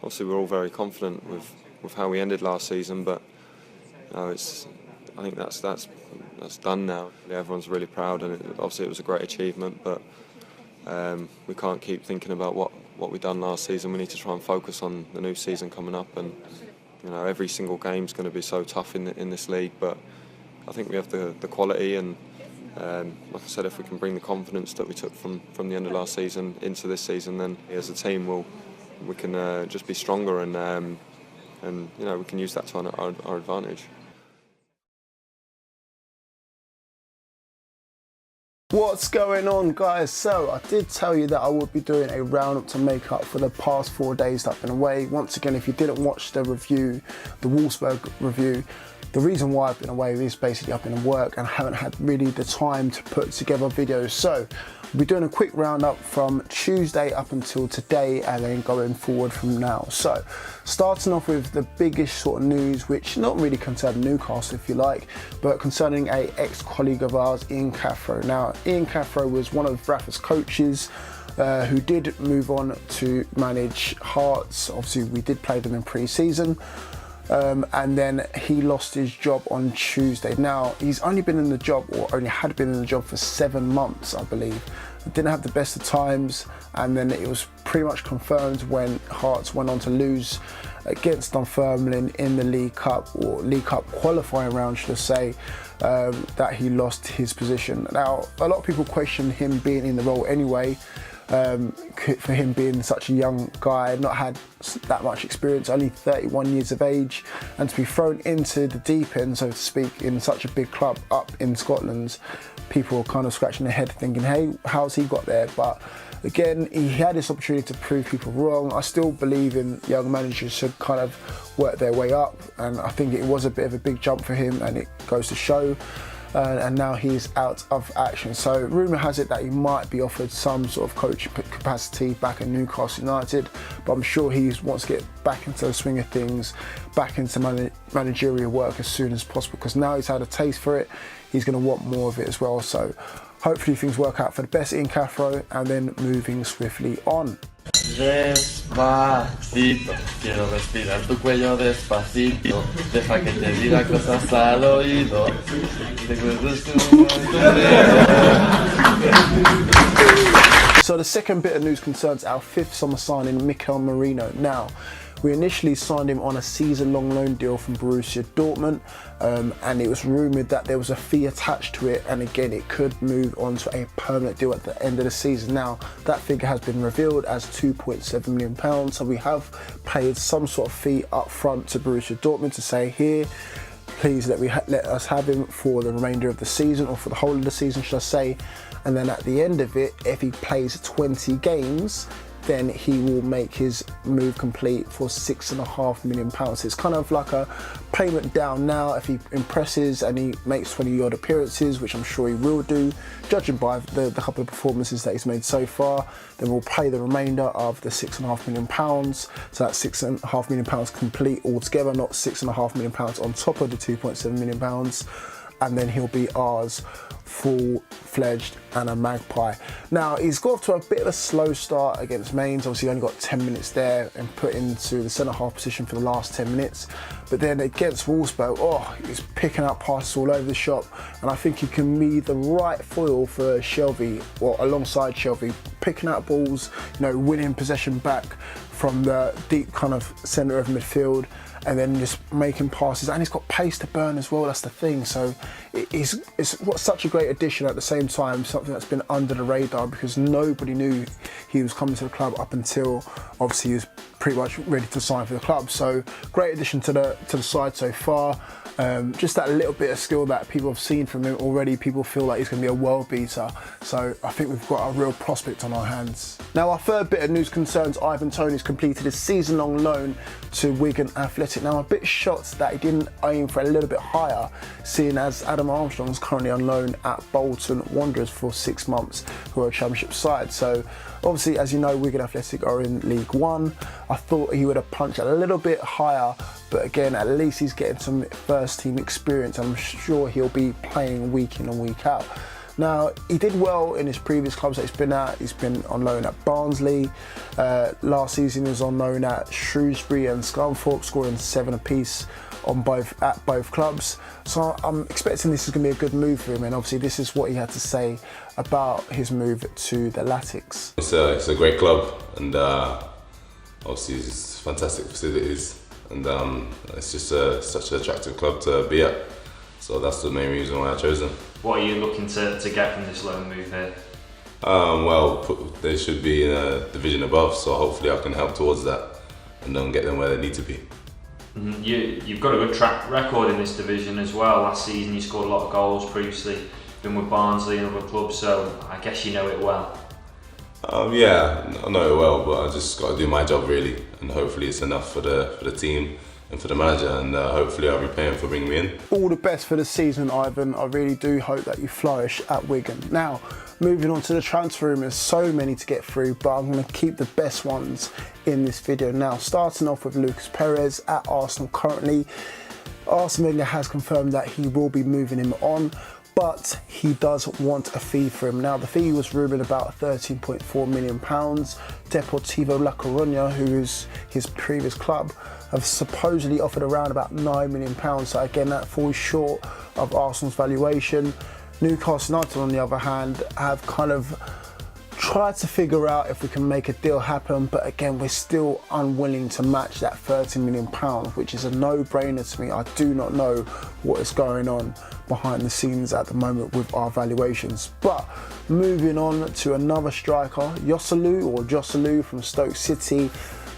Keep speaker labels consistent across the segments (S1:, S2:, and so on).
S1: obviously we're all very confident with how we ended last season, but I think that's done now. Everyone's really proud, and obviously it was a great achievement, but we can't keep thinking about what we done last season. We need to try and focus on the new season coming up, and every single game's going to be so tough in this league, but I think we have the quality, and like I said, if we can bring the confidence that we took from the end of last season into this season, then as a team we can just be stronger, and we can use that to our advantage.
S2: What's going on, guys? So I did tell you that I would be doing a roundup to make up for the past 4 days that I've been away. Once again, if you didn't watch the review, the Wolfsburg review, the reason why I've been away is basically I've been at work and haven't had really the time to put together videos. So we'll be doing a quick roundup from Tuesday up until today, and then going forward from now. So starting off with the biggest sort of news, which not really concerned Newcastle, if you like, but concerning a ex-colleague of ours, Ian Cathro. Now, Ian Cathro was one of Rafa's coaches who did move on to manage Hearts. Obviously, we did play them in pre-season. And then he lost his job on Tuesday. Now, he's only been in the job, or only had been in the job, for 7 months, I believe. Didn't have the best of times, and then it was pretty much confirmed when Hearts went on to lose against Dunfermline in the League Cup, or League Cup qualifying round, should I say, that he lost his position. Now, a lot of people question him being in the role anyway, for him being such a young guy, not had that much experience, only 31 years of age, and to be thrown into the deep end, so to speak, in such a big club up in Scotland. People are kind of scratching their head thinking, hey, how's he got there? But again, he had this opportunity to prove people wrong. I still believe in young managers should kind of work their way up, and I think it was a bit of a big jump for him, and it goes to show. And now he's out of action. So rumour has it that he might be offered some sort of coaching capacity back at Newcastle United, but I'm sure he wants to get back into the swing of things, back into managerial work as soon as possible, because now he's had a taste for it, he's going to want more of it as well. So hopefully things work out for the best in Cathro, and then moving swiftly on.
S3: Despacito, quiero respirar tu cuello despacito, deja que te diga cosas al oído.
S2: So the second bit of news concerns our 5th summer signing, Mikel Merino. Now, we initially signed him on a season-long loan deal from Borussia Dortmund, and it was rumoured that there was a fee attached to it, and again, it could move on to a permanent deal at the end of the season. Now, that figure has been revealed as £2.7 million, so we have paid some sort of fee up front to Borussia Dortmund to say, here, please let us have him for the remainder of the season, or for the whole of the season, should I say. And then at the end of it, if he plays 20 games, then he will make his move complete for £6.5 million. It's kind of like a payment down now. If he impresses and he makes 20 odd appearances, which I'm sure he will do, judging by the couple of performances that he's made so far, then we'll pay the remainder of the £6.5 million. So that's £6.5 million complete altogether, not £6.5 million on top of the £2.7 million. And then he'll be ours, full-fledged and a Magpie. Now, he's got off to a bit of a slow start against Mainz. Obviously, he only got 10 minutes there and put into the centre-half position for the last 10 minutes. But then against Wolfsburg, he's picking up passes all over the shop. And I think he can be the right foil for Shelvey, or alongside Shelvey, picking out balls, winning possession back from the deep kind of centre of midfield, and then just making passes, and he's got pace to burn as well. That's the thing. So it's such a great addition, at the same time something that's been under the radar, because nobody knew he was coming to the club up until obviously he was pretty much ready to sign for the club. So great addition to the side so far. Just that little bit of skill that people have seen from him already, people feel like he's going to be a world beater. So I think we've got a real prospect on our hands. Now, our third bit of news concerns Ivan Toney's completed his season-long loan to Wigan Athletic. Now, I'm a bit shocked that he didn't aim for a little bit higher, seeing as Adam Armstrong's currently on loan at Bolton Wanderers for 6 months, who are a championship side. So obviously, as you know, Wigan Athletic are in League One. I thought he would have punched a little bit higher, but again, at least he's getting some first team experience, and I'm sure he'll be playing week in and week out. Now, he did well in his previous clubs that he's been at. He's been on loan at Barnsley. Last season he was on loan at Shrewsbury and Scunthorpe, scoring 7 apiece at both clubs. So I'm expecting this is going to be a good move for him, and obviously this is what he had to say about his move to the Latics.
S4: It's a great club, and obviously it's fantastic facilities, and it's just such an attractive club to be at. So that's the main reason why I chose them.
S5: What are you looking to get from this loan move here?
S4: Well, they should be in a division above, so hopefully I can help towards that and get them where they need to be.
S5: You've got a good track record in this division as well. Last season you scored a lot of goals previously, been with Barnsley and other clubs, so I guess you know it well.
S4: Yeah, I know it well, but I just got to do my job really, and hopefully it's enough for the team and for the manager, and hopefully I'll repay him for bringing me in.
S2: All the best for the season, Ivan. I really do hope that you flourish at Wigan. Now, moving on to the transfer room, there's so many to get through, but I'm going to keep the best ones in this video. Now, starting off with Lucas Perez at Arsenal currently. Arsene Wenger has confirmed that he will be moving him on, but he does want a fee for him. Now, the fee was rumoured about £13.4 million. Deportivo La Coruña, who is his previous club, have supposedly offered around about £9 million. So again, that falls short of Arsenal's valuation. Newcastle United, on the other hand, have kind of tried to figure out if we can make a deal happen, but again, we're still unwilling to match that £30 million, which is a no-brainer to me. I do not know what is going on behind the scenes at the moment with our valuations. But moving on to another striker, Joselu from Stoke City,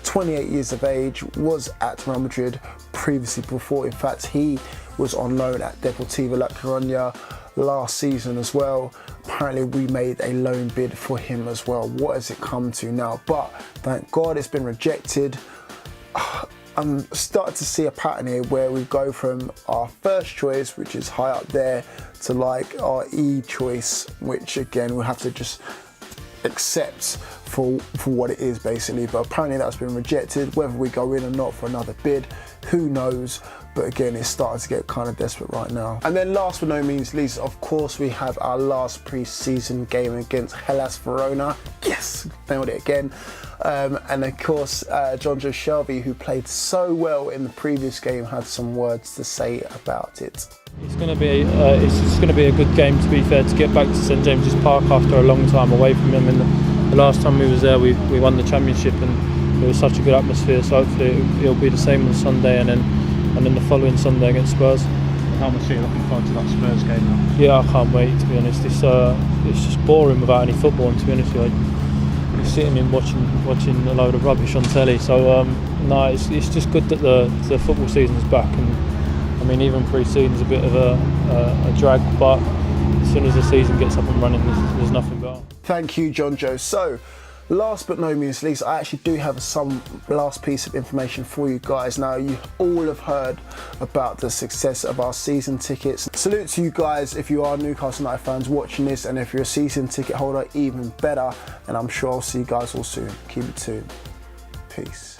S2: 28 years of age, was at Real Madrid previously before. In fact, he was on loan at Deportivo La Coruña last season as well. Apparently we made a loan bid for him as well. What has it come to now? But thank God it's been rejected. I'm starting to see a pattern here where we go from our first choice, which is high up there, to like our E choice, which again we'll have to just accept for what it is basically. But apparently that's been rejected. Whether we go in or not for another bid, who knows? But again, it's starting to get kind of desperate right now. And then last but no means least, of course, we have our last pre-season game against Hellas Verona. Yes, nailed it again. And of course, Jonjo Shelvey, who played so well in the previous game, had some words to say about it.
S6: It's going to be a good game, to be fair, to get back to St James's Park after a long time away from him. And the last time we was there, we won the championship, and it was such a good atmosphere. So hopefully it'll be the same on Sunday, and then the following Sunday against Spurs.
S7: How much are you looking forward to that Spurs game now?
S6: Yeah, I can't wait, to be honest. It's just boring without any football, and to be honest with you, you're sitting and watching a load of rubbish on telly. So no, it's just good that the football season's back, and I mean even pre-season's a bit of a drag, but as soon as the season gets up and running, there's nothing better.
S2: Thank you, Jonjo. So, last but no means least, I actually do have some last piece of information for you guys. Now, you all have heard about the success of our season tickets. Salute to you guys if you are Newcastle United fans watching this, and if you're a season ticket holder, even better. And I'm sure I'll see you guys all soon. Keep it tuned. Peace.